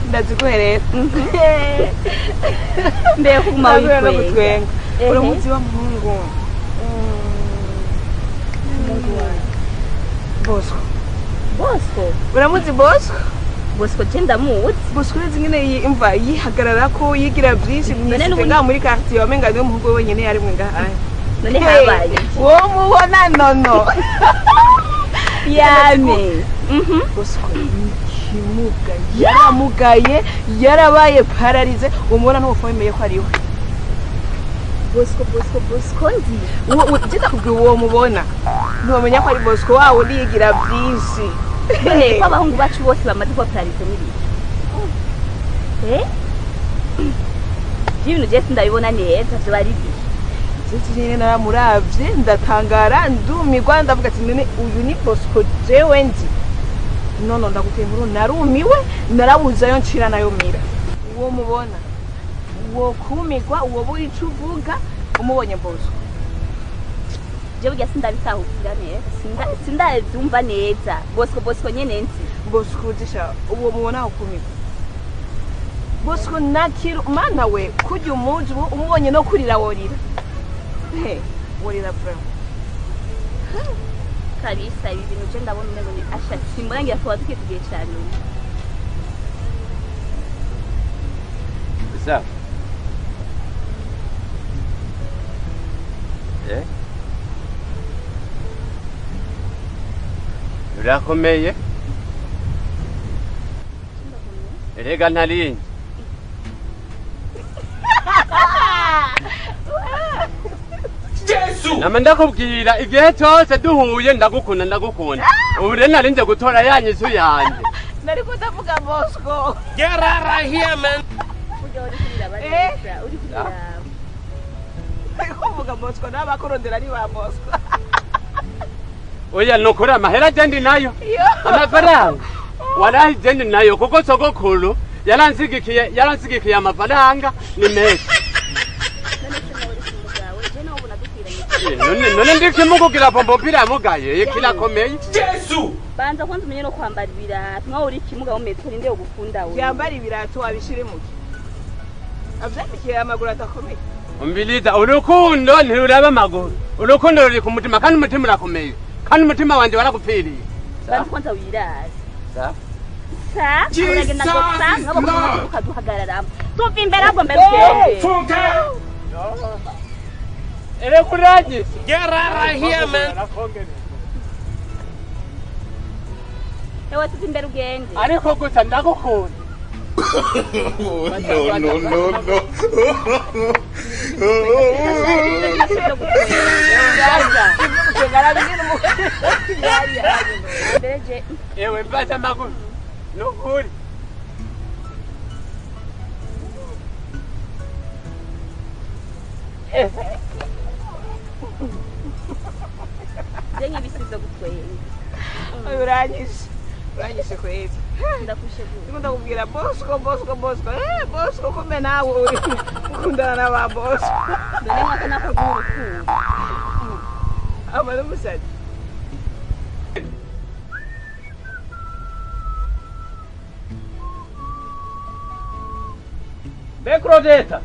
ndaziguhereza mbere kuguma witwenga uramuzi wa muhungu Bosco uramuzi Bosco je ndamuzi Bosco uzi nyine imva yihagarara ko yigira byinshi nga muri quartier wamenga niwe muhungu wenyine yari mwe ngaha none habaye wo mubona nono yame Bosco kimuga yaramugaye yarabaye paralize umubona n'ubufomeye ko ariwe Bosco ndi ugenda kubwira uwo mubona ntumenya ko ari Bosco wawe niyigira byinshi ko abahungu bacu bose bamaze kuba paralize n'ibiki ibintu byose ndabibona neza byo bari byinshi nyine naramuravye ndatangara ndumirwa ndavuga ati none uyu ni Bosco jewe ndi nono ndaguteye inkuru narumiwe narabuzayo ncira nayo mira uwo mubona uwo kumigwa uwo buri ico uvuga umubonye Bosco je burya sindabitahukira neza sindazumva neza Bosco nyene nzi Bosco disha uwo mubona ukumigwa Bosco nakiru mana we kujya umuzi umubonye no kurira worira worira bro kabisa ibi bintu je ndabona umeze ni asha simbona ngira ko tugiye cyane Bisa urakomeye erega ntarinzi Yesu nama ndakubwira igihe cyose duhuye ndagukunda ubu rero narinze gutora yanyisu yanjye nari kudavuga Bosco get out of here man kuvuga Bosco n'abakorondera ari ba Bosco oya nokora amahera jendi nayo amafaranga warahi jendi nayo kuko sogokuru yaransigikiye amafaranga ni menshi none ndikimukugira pombo mpira yamugaye kirakomeye Yesu banza kwanza umenye no kwambara ibirato nkaho uri kimuga mu metero inde ugukunda we yambara ibirato abishire muke avyandikiye amaguru atakomeye umbiliza urukundo ntiruraba amaguru urukundo ruri ku mutima kandi umutima urakomeye kandi umutima wanje waragupfiriye banza kwanza wirare uragenda gutsa nk'abakobwa ukaduhagararamo tuva imbere ahubwo mbere ugende ere kuranye get out of here man ewe tuva imbere ugende ariko gusa ndagukunda ewe mbaza amaguru nukuri Zenye bisizo gutwenga uranyishe kwezi ndakushe gute ndakubwira Bosco kumbe nawe uri ukundana na ba Bosco dore nkaka nakuguru ku amara musaje Bekrojeta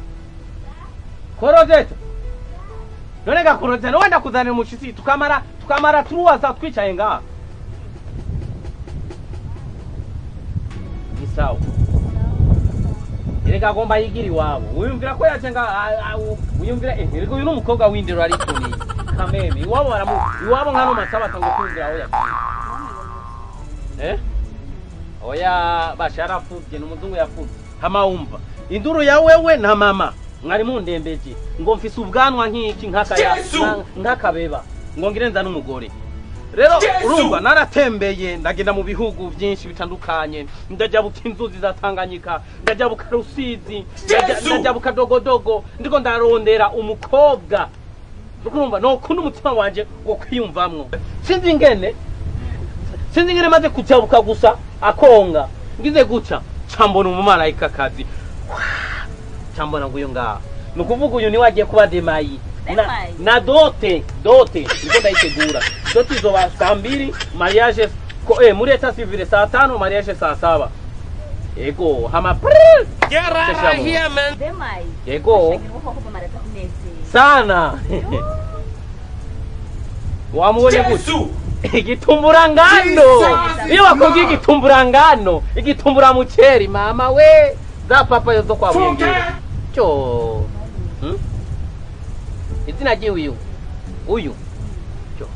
none gakorojeta wenda kuzanira umushitsi tukamara turuwaza twicaye ngaha gisawa erega agomba yigira iwabo wiyumvira ko yaje wiyumvira erega uyu n'umukobwa w'indero ariko ni kameme iwabo nkano masaba tango kwinjira aho oya basharafuvye n'umuzungu yafuvye hama umva induru ya wewe na mama mwari mundembeje ngo mfise ubwanwa nk'iki nk'akabeba ngo ngirenza n'umugore rero urumva naratembeye ndagenda mu bihugu byinshi bitandukanye ndajabuka inzuzi za Tanganyika ndajabuka Rusizi ndajabuka Dogodogo ndiko ndarondera umukobwa urumva no kunda umutima wanje wo kwiyumvamwo sinzi ingene maze kujabuka gusa akonga ngize guca cambona umumarayika kazi chambona nguyo ngaha nukuvuga uyu ni wagiye kuba demayi na dote niko ndayitegura dote izoba saa 2 mariage muri eta civile saa 5 mariage saa 7 Ego hama Get out of here, man. Demai. Ego sana. Wamuone kuti igitumbura ngano. Iyo wakogi igitumbura ngano, igitumbura muceri mama we. Za papa yozo kwa bwengere. Cho. Izina je uyu. Uyu. Cho.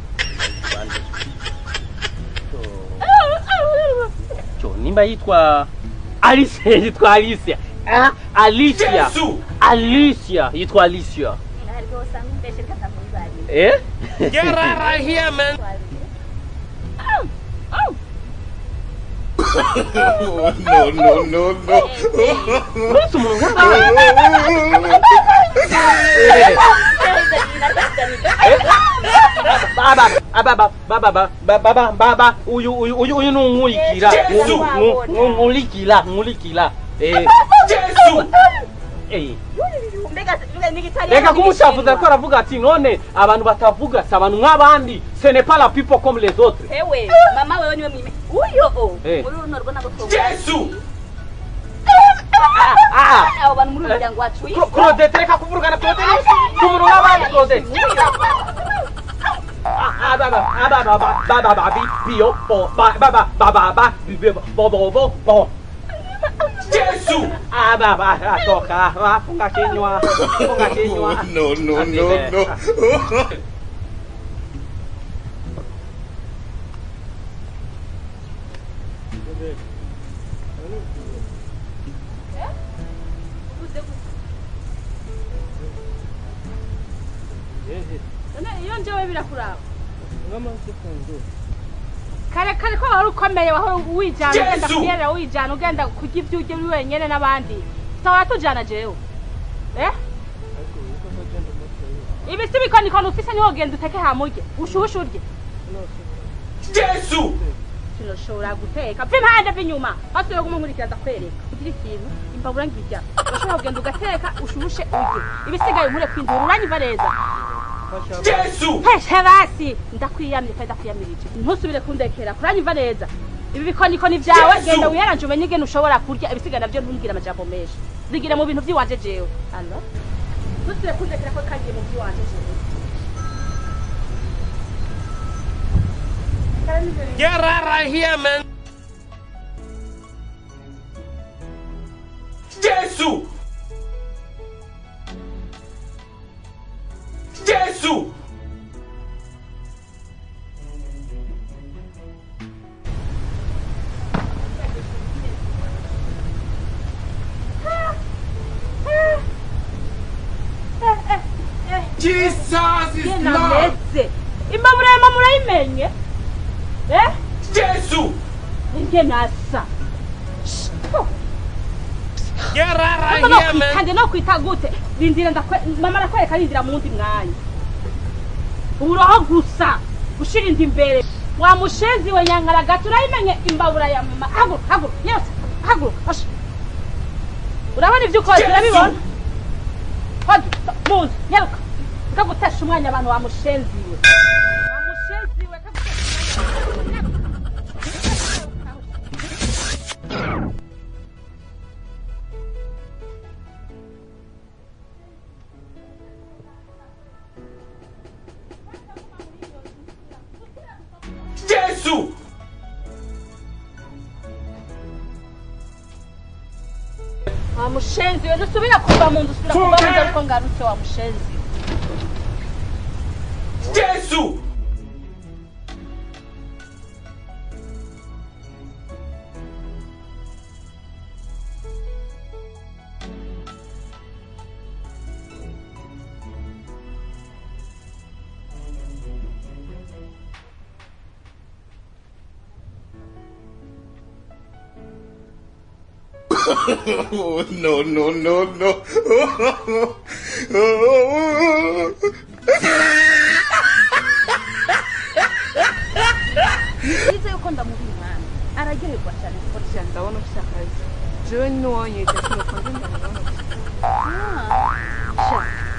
Cho nimba yitwa Alicia, yitwa Alicia. Ah, Alicia. Alicia, yitwa Alicia. Eh? Get out of here, man. No. Baba, uyu nunguyikira. Ngulikila. Reka kumushafuza ko aravuga ati none abantu batavuga si abantu nk'abandi, ce n'est pas la people comme les autres. Ewe mama wewe niwe mwime uyo muri runo rwo nago Yesu. abo bantu muri umuryango wacu Claudette reka kuvurugana Claudette kumuru nk'abandi Claudette. Baba Yesu. toka funga kinywa. No. iyo njewe birakuraba kare ko wari ukomeye wahora wijana ugenda kuyerera wijana ugenda kurya ibyo ujye uri wenyene n'abandi sawa tujana jewe ibi si bikonikoni ufise niho genda uteke hamurye ushushe urye Yesu. Sinoshobora guteka pfi impande p'inyuma hasubiye kumumurikira ndakwereka kugira ikintu imbabura ngirya urashobora kugenda ugateka ushushe urye ibisigaye umure kwindura uranyiva neza Yesu. Heshe basi ndakwiyamye kandi ndakwiyamirije ntusubire kundekera kuranyiva neza ibi bikonikoni vyawe genda uyaranje umenye ingene ushobora kurya ibisigaye navyo ntumbwira amajambo menshi zigire mu bintu vyiwanje jewe allo ntusubire kundekera ko kagiye mu vyiwanje jewe Get out of here, man. Yesu. Yesu. Jesus is Lord. Imbabura imenye Yesu. Inge nasa. Get out of here, man. Kandi no kwita gute rindira mama nakwereka rindira mu wundi mwanya uroho gusa gushira indi imbere wa mushenzi we nyankara gato urayimenye imbabura ya mama hagu yose hagu urabona ivyo ukoze urabibona hadi muzi nyaruka ukagutesha umwanya abantu wa mushenzi we Yesu. wa mushenzi we nusubira kuva mu nzu usubira kuva mu nzu ariko ngarutse wa mushenzi Yesu. No. Nize yuko ndamubira umwana araryoherwa cyane kuko cyane ndabona ufite akazi jewe nuwonye cyane kandi ndabona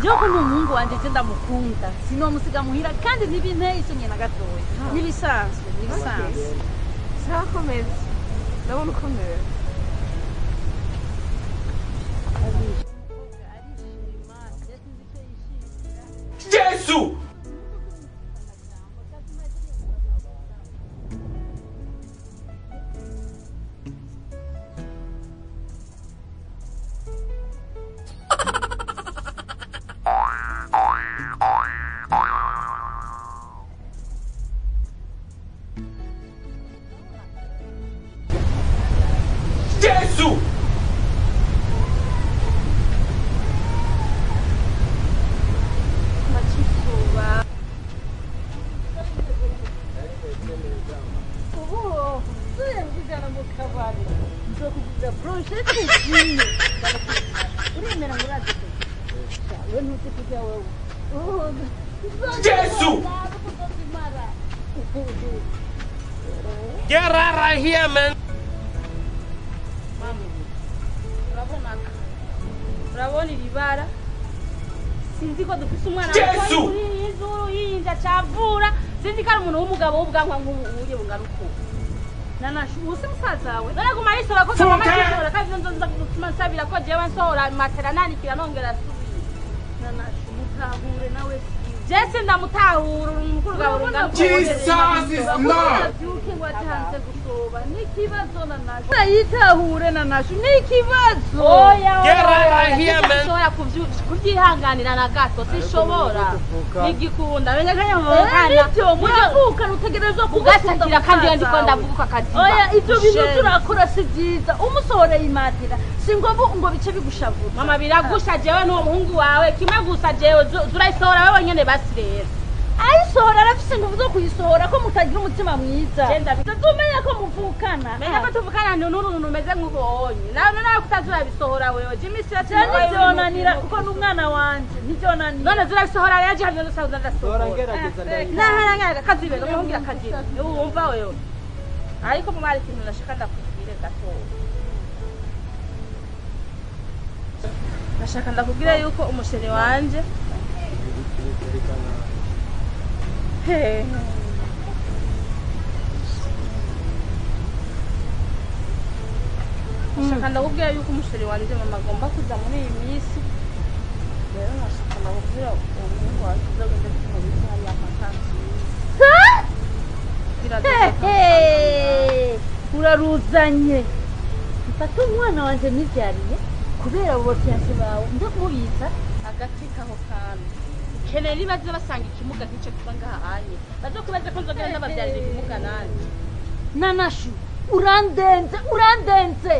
Joko n'umuhungu wanje je ndamukunda sinomusiga muhira kandi nibinteye isonye na gatoya nibisanzwe sakomeza ndabona ukomeye Yesu! Yesu! Machisoba. ubu tuyengijana mu kabari nzokugira project ikindi uremera ngo uradute we ntuzi kujya wewe Yesu! Get out of here, man! Urabona ibibara sinzi ko dufise umwana Yesu! kuri izuru yinja cavura sinzi ko ari umuntu w'umugabo w'ubwanwa nk'ubuye bungaruko nanashu usi musaza we none guma risora ko mama risora kandi nzo gutuma nsabira ko jewe nsohora matera nanikira nongera subira nanashu mutahure nawe Jesse ndamutahura umukuru gawe rungaruko Jesus is Lord! byuke ngo atanze gusoba n'ikibazo nanashu yitahure nanashu n'ikibazo Get out of here, man! Soya kuvyihanganira na gato sishobora igikunda benye kanya mukana bityo muravuka rutegerezwa ugasakira kandi ndiko ndavuga akaziba oya ivyo bintu turakora si byiza umusohoreye imatira singombwa ngo bice bigushavura mama biragusha jewe n'uwo muhungu wawe kimwe gusa jewe zurayisohora wewe nyene basi rero ayisohora arafise nguvu zo kuyisohora ko mutagira umutima mwiza tumenya ko muvukana menya ko tuvukana n'uruntu rumeze nk'ubonye nawe kutazura bisohora wewe Jimmy Stewart ntibyonanira kuko n'umwana wanje ntibyonanira none zurabisohora rero jihano ndasaza ndasohora ngerageza nahanga kazibe umuhungira kazibe wumva wewe ariko mu mari kintu nashaka ndakubwire gato nashaka ndakubwire yuko umusheri wanje nashaka ndakubwira yuko umusheri wanje mama agomba kuza muri iyi minsi rero nashaka ndakubwira umuhungu wawe tuzagenda tumubise hariya amatansi uraruzanye mfata umwana wanje nibyariye kubera abo bafiyanse bawe nzo kumubitsa agati kaho kandi keneye nibaze basanga ikimuga nk'icyo kiba ngahanye bazo kubaza ko nzogera ndababyarira ikimuga nanje nanashu urandenze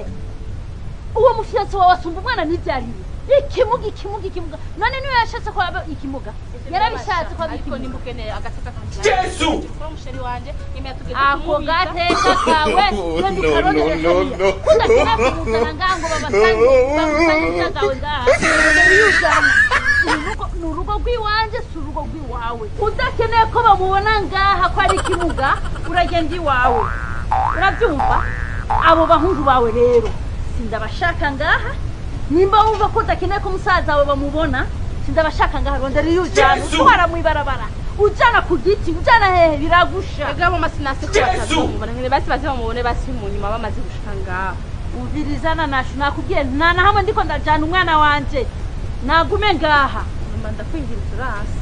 uwo mufiyanse wawe asumba umwana nibyariye ikimuga none niwe yashatse ko aba ikimuga yarabishatse ko aba ariko ikimuga nimbukeneye agateka kanjye Yesu! kwa musheri wanje nyuma yatugeze ako gateka kawe kandi ukarondere hariya udakina kumuzana ngaha ngo bamusangiza gawe ngaha yuzana ni urugo rw'iwanje si urugo rw'iwawe udakeneye ko bamubona ngaha ko ari ikimuga uragenda iwawe urabyumva abo bahungu bawe rero sindabashaka ngaha nimba wumva ko udakeneye ko umusaza wawe bamubona sindabashaka ngaha rondera iyo ujana utwara mu ibarabara ujana ku giti ujana hehe biragusha ega mu masinase ko batazumva ngene basi baze bamubone basi mu nyuma bamaze gushika ngaho umvirizana nashu nakubwiye nta na hamwe ndiko ndajana umwana wanje nagume ngaha mama ndakwinginze urasi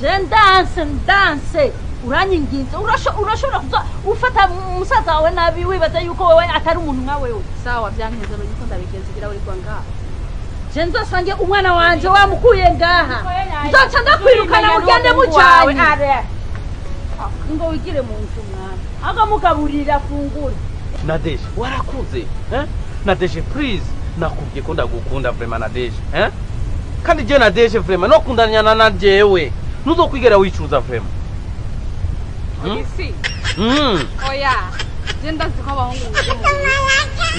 je ndanse uranyinginze urashobora kuza ufata umusaza wawe nabi wibaza yuko wewe atari umuntu nka wewe sawa byankenze no gikunda bigenze gira uri kwa ngaho je nzosange umwana wanje wamukuye ngaha nzoca ndakwirukana mugende mujanye ngo wigire mu nzu mwana agamugaburira afungure Nadege warakuze Nadege please nakubwiye ko ndagukunda vraiment Nadege kandi je Nadege vraiment no kundanyana na jewe nuzokwigera wicuza vraiment isi oya je ndazi ko abahungu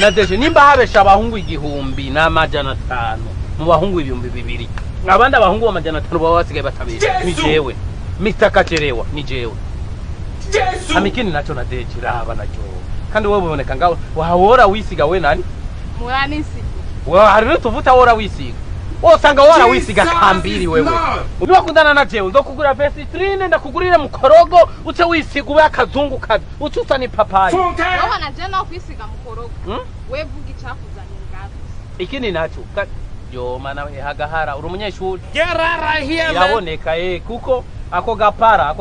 Nadege nimba habesha abahungu 1,500 mu bahungu 2,000 abandi abahungu 500 baba basigaye batabesha ni jewe Mr. Kacherewa ni jewe Yesu! amikini nacho Nadege raba nacho kandi wewe uboneka ngaho wahora wisiga we nani muranisi hari tuvuta wora wisiga osanga wora wisiga kambiri wewe ubakundana na jewe ndokugura Vesitrine ndakugurira mukorogo uce wisiga ube akazungu kazi ucusa ni papayi wowe na je no kwisiga mukorogo we vuga icyakuzanye ngaho ikini nacho yo mana we hagahara uri umunyeshuri Get out of here, man. iraboneka kuko ako gapara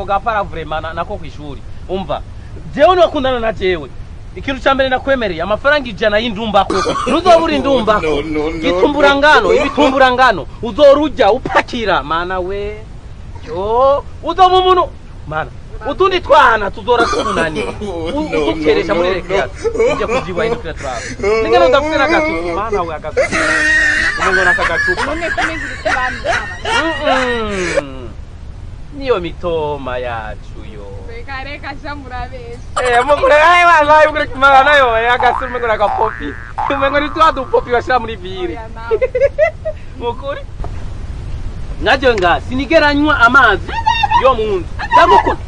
vraiment nako kwishuri umva jewe wakundana na jewe ikintu cyambere nakwemereye amafaranga 100 y'indumba ko ruzobura indumba ibitumbura ngano uzorujya upakira mana we yo uzoba umuntu mana utundi twana tuzora tunani utukeresha muri recreation ujya kujiwa indukira travel ningeno ndafite nakatutu mana we akatutu umengo nakagacupa none kumengura kubanda niyo mitoma yacu yo reka shamurabesha mugure wallahi ugure kumara nayo agasuma ngora ka popi umengo ni twadu popi washira muri viri mukuri naje nga sinigeranywa amazi yo munzu ndagukunda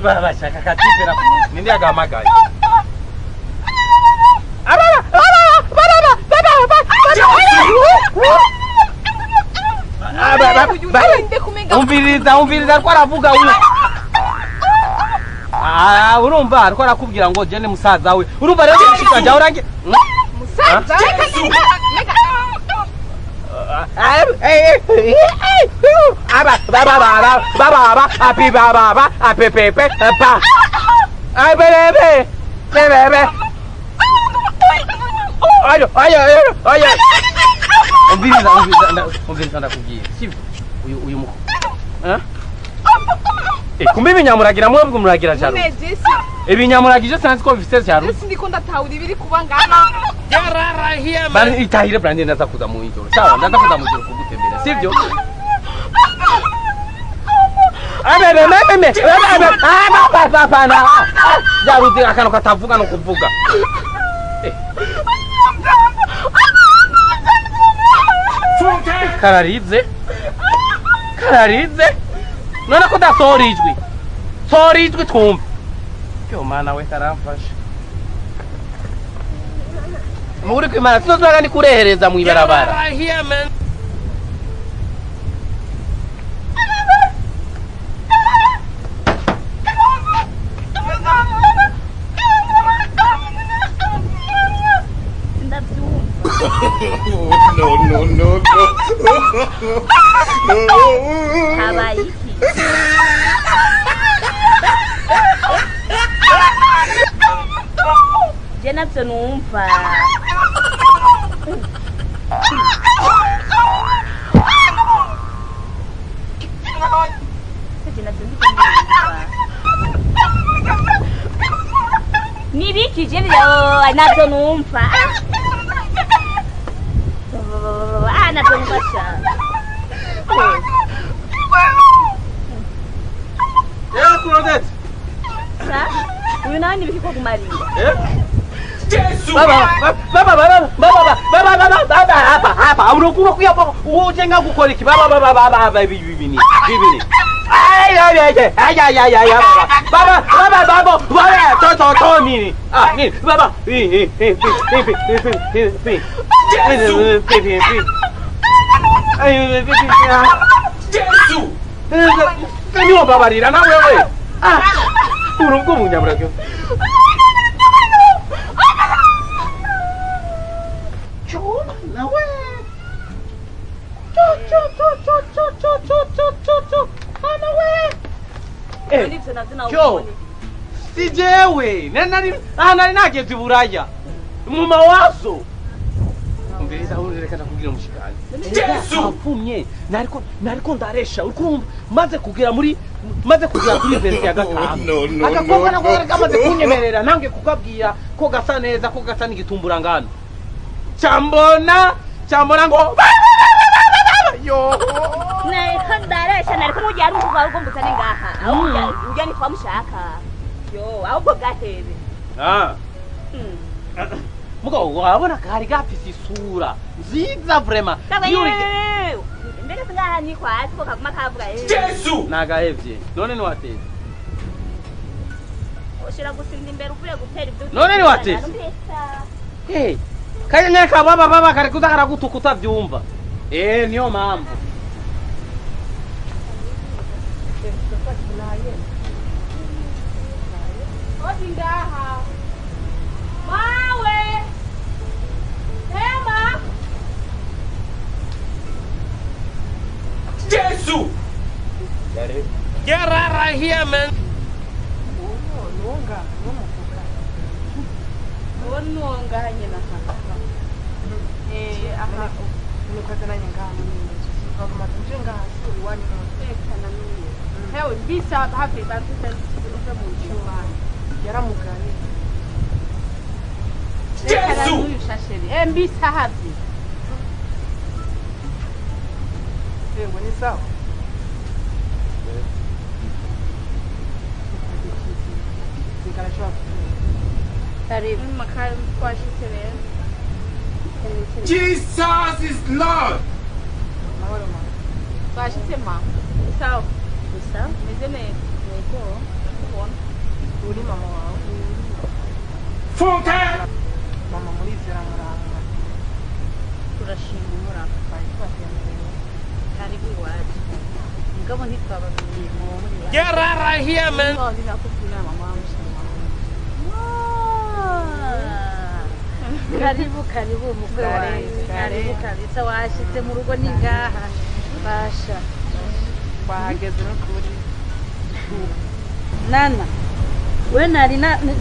baba shaka katipera nindi agamagaye umviriza ko aravuga we urumva ariko arakubwira ngo jene musaza we urumva rero ishika jya urange musaza baba api baba apepepe pa bebe ayo umviriza ndakubwiye sibyo uyu muko kumbe ibinyamuragira mwebwe muragira cyaro ibinyamuragije sanzi ko bifite cyaro ndiko ndatawuri biri kubangana Get out of here, man. bari itahire brandi ndaza kuza mu ijoro sawa ndaza kuza mu ijoro kugutembera sibyo jaruzi akano katavuga no kuvuga kararize none ko dasorijwe twumve yo mana we karamfasha muri kwimana sinozwaga ni kurehereza mu Get out ibarabara of here, man. No. habaye iki je navyo numva nibiki je navyo numva navyo numva sha Claudette sa uyu nawe nibiki ko kumarinda hapa unakuwa kuya ujenga gukora iki bibini baba nini nini baba niwo babarira na wewe urungu munyamurage si jewe nari nageze Buraya mu mawazo umviriza ureka ndakubwira mushikani apfumye nariko ndaresha ukumva maze kugera kuri verse ya gatanu agakobwa nako kamaze kunyemerera nange kukabwira ko gasa neza ko gasa n'igitumbura ngano cyambona ngo yo nariko ndaresha nariko mugiye ari umukobwa ugomba utane ngaha ujya ni twamushaka yo ahubwo gahebe mugabo wabona kari gafise isura nziza vraiment mbere ngaha ni kwasi ko kaguma kavuga Jesu nagahevye none ni wateze ushira gusinda imbere uvuye gutera ibyo none ni wateze kaya nyaka baba kare kuzakara gutukuta byumva niyo mpamvu Odi ngaha. Mawe. Ema. Jesus! Get right here, man. Nonga n'umufuka Ononga nyina haka. aha unikazananye ngaha baguma tuje ngaha suri wanyu Tekana niye. Hewe bisa happy bantse uve mu cyuma. yaramugaye Tekana n'uyu shasheri. Mbisa happy. ngo ni sawa Karibu makari twashitse rero. Jesus is Lord. Twashitse ma. Sawa. Sawa. Meze neza. Yego. Ubona. uri mama wawe Funke. mama murizera muranga Turashima umuraka kandi twatembereye. Karibu iwacu. Mugabo ntitwababwiye mu muri wacu. Get right here, man. None nakubwira mama wamushima. Karibu mukwe wanjye. Karibu kabisa washitse mu rugo ni ngaha. Basha. bahageze no kuri Nana, we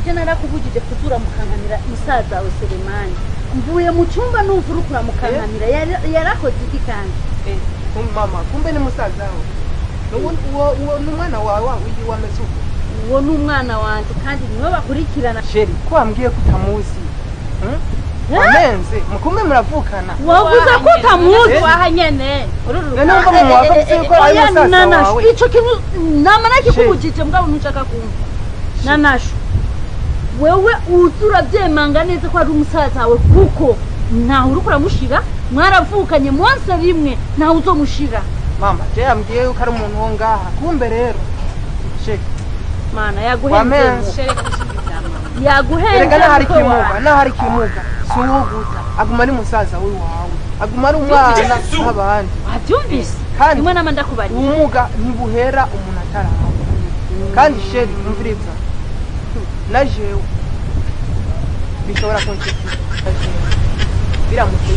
je narakuvugije kuzura mukankanira musaza wawe Selemani. Mvuye mu cyumba numva urukura mukankanira yarakoze iki kandi? mama kumbe ni musaza wawe uwo n'umwana wawe wigi wameze uko Uwo ni umwana wanjye kandi niwe bakurikirana. sheri ko wambwiye ko utamuzi wamenze mukumbe muravukana Wavuze ko utamuzi Waha nyene. none ngo mumwaka ko ari musaza Nana, wawe ico kintu nama nakikubujije mbwa ntushaka kumva. Nanashu, wewe uzura byemanga neza ko ari umusaza wawe kuko ntaho urukura mushira mwaravukanye mwose rimwe ntaho uzomushira. mama je yambwiye ko ari umuntu wo ngaha kumbe rero sheri Mana yaguhenze. Shere kushimira mama. Yaguhenze. erega nahari kimuga si uwuguza aguma ari musaza wawe aguma ari umwana nk'abandi Abyumvise? kandi Rimwe nama ndakubariye. ubumuga ntibuhera umuntu atarahawe kandi sheri umviriza na jewe bishobora kunshikira biramutse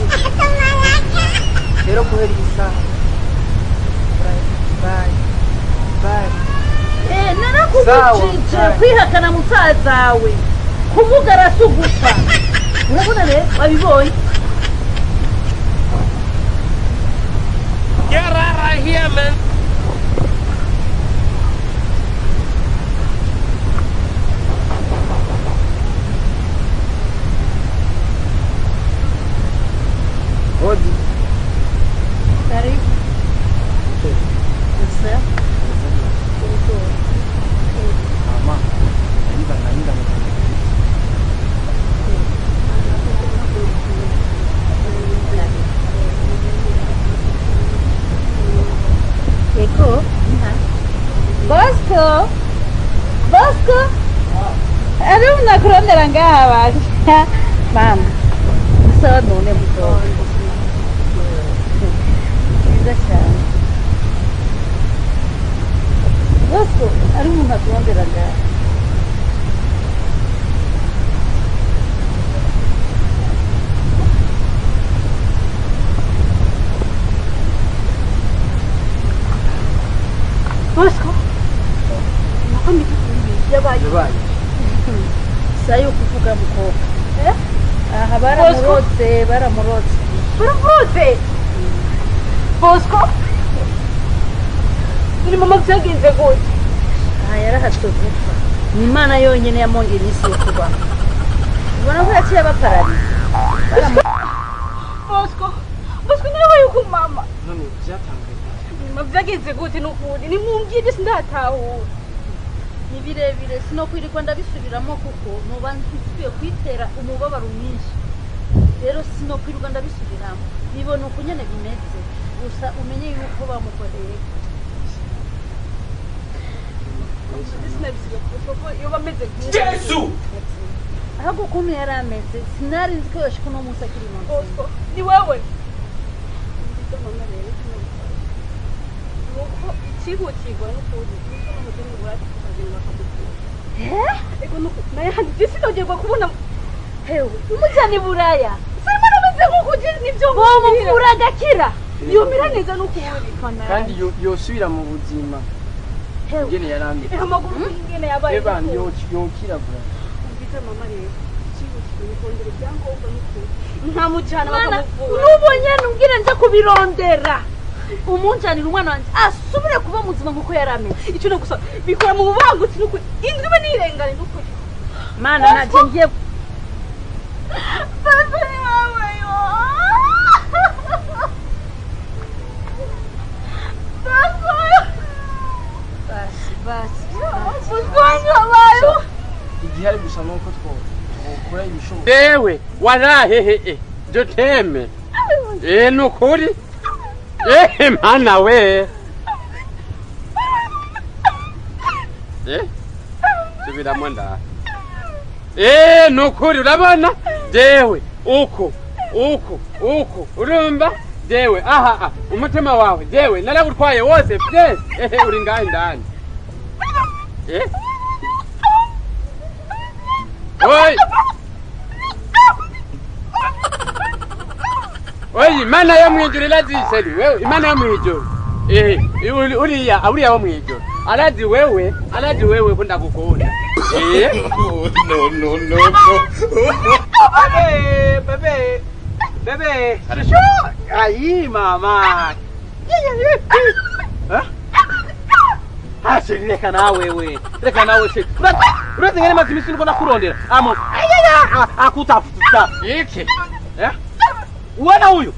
rero guhera iyi saha bye Narakubujije Sawa. kwihakana musazawe kuvuga arasugufa. Urabona rero wabibonye? Get right here, man. odi Karibu. Sasa. mama naenda Eko. Bosco. Ari unakurondera ngaha banje. Mama. Sawa none mtoto. Nziza cyane. Bosco, ari umuntu akurondera ngaha. Bosco. Yabaye. Sayo kuvuga mukobwa. Aha baramurotse. Baravuze. Bosco. Ni mama byagenze gute? Aha yarahatswe gupfa. Ni Imana yonyine yamongera isi yo kuba. Ubona ko yaciye abaparariza. Bosco nawe yuko mama. none byatangaye Mama byagenze gute n'ukuri? Ni mumbwire sindatahu. Ni birebire sinokwirirwa ndabisubiramo kuko nuba nsubiye kwitera umubabaro mwinshi. Rero sinokwirirwa ndabisubiramo. Bibona uko nyene bimeze. Gusa umenye yuko bamukoreye. Sinabisiga kuko yo bameze nk'uko. Jesus! Ahubwo ukuntu yari ameze sinari nzi ko yoshika uno munsi akiri mu nzu. Bosco, ni wewe. Nuko ikihutirwa n'ukuri. Nuko n'umugeni burayi kukagenda bakagukura. ego nuko naye handi sinogirwa kubona hewe umujyane buraya sima nameze nkuko uje nivyo bomuvura agakira yomera neza n'ukuri kandi yosubira mu buzima ngene yaramye amaguru y'ingene yabaye eba yokira bura umvita mama rero cyibukire kongera ibyangombwa n'ukuri nkamujyana mwana bakamuvura nubonye nubwire nje kubirondera umunjanira umwana wanjye asubire kuba muzima nkuko yarameze icyo no gusa bikora mu bubangutsi n'ukuri indwi be nirengane n'ukuri mana naje ngiye bebe yawe yo igihe ari gusa nuko twokora ibishoboka ewe warahehe duteme nukuri mana we subiramo nda nukuri urabona jewe uku urumva jewe aha umutima wawe jewe naragutwaye wose byese uri ngahe ndani Oi! Oi, imana yo mwijuru iraziseri wewe, imana yo mwijuru. Uriya wo mwijuru. Arazi wewe ko ndagukunda. No. Bebe. Ayi mama. reka nawe se urazi ngene mazi imisi niko nakurondera amo akutafuta Iki? uwana huyu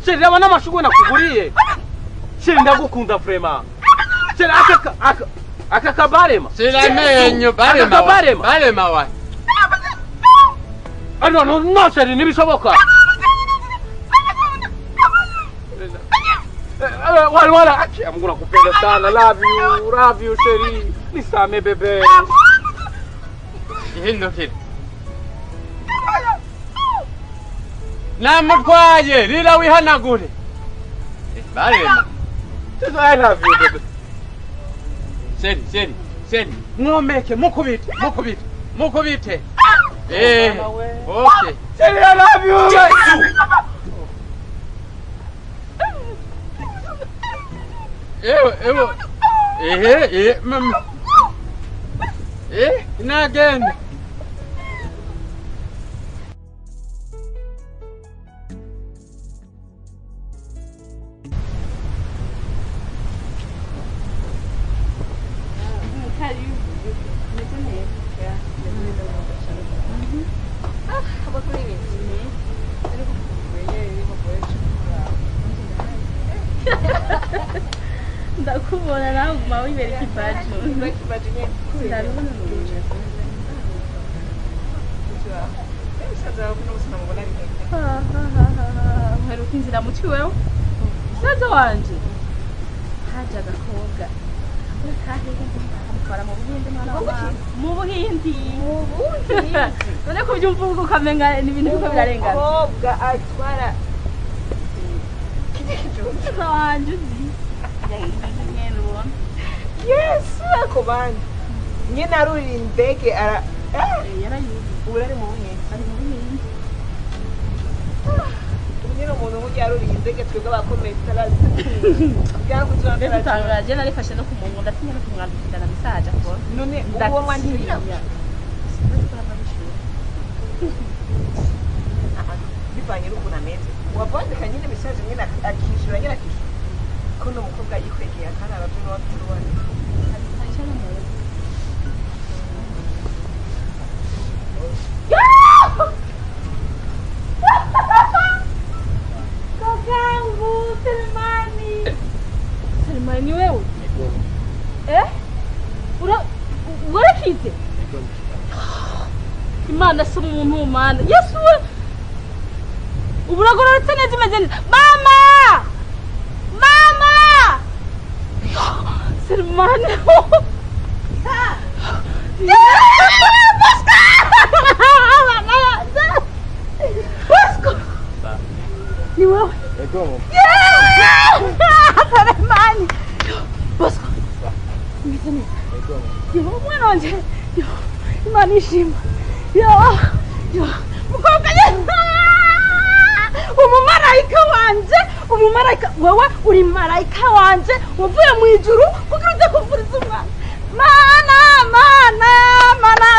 se reba n'amashugwe nakuguriye se ndagukunda vrema se aka kabarema Siramenyo barema wa. No se ntibishoboka wala I'm gonna kupenda sana. Love you Sheri. Nisame bebe. Hindukira. Namutwaye rira wihanagure. Barema. I love you bebe. Sheri. Mwomeke mukubite. Okay. Sheri, I love you. Ewo. Mama. Nagenda. ndakubona nawe uguma wibera ikibazo uheruka inzira muci wewe musaza wanje haje agakobwa amutwara mu buhindi mwana wa mu buhindi none ko byumva uko ukamenga n'ibintu biko birarengana umukobwa atwara musaza wanje uzi yes ako bandi nyine arurira indege urari mu buhindi nyine umuntu umujya arurira indege twebwe abakomeye tutarazi byagutangaje narifashe no kumungu ndatinya no kumwandikira na message akora none uwo mwandikira bivanye n'ukuntu ameze wavandika nyine message nyine akishyura nyine akishyura ko n'umukobwa yikwegeye akana ababyo n'uwaturubane kakangu Selemani wewe warakize Imana si umuntu mana Yesu we uburagororetse neza imeze neza mama Selemani Bosco ni wewe Selemani Bosco umeze neza yo mwana wanje yo imana ishima yo mukobwa ye umumarayika wewe uri marayika wanje wavuye mu ijuru kugira uze kuvuriza umwana mana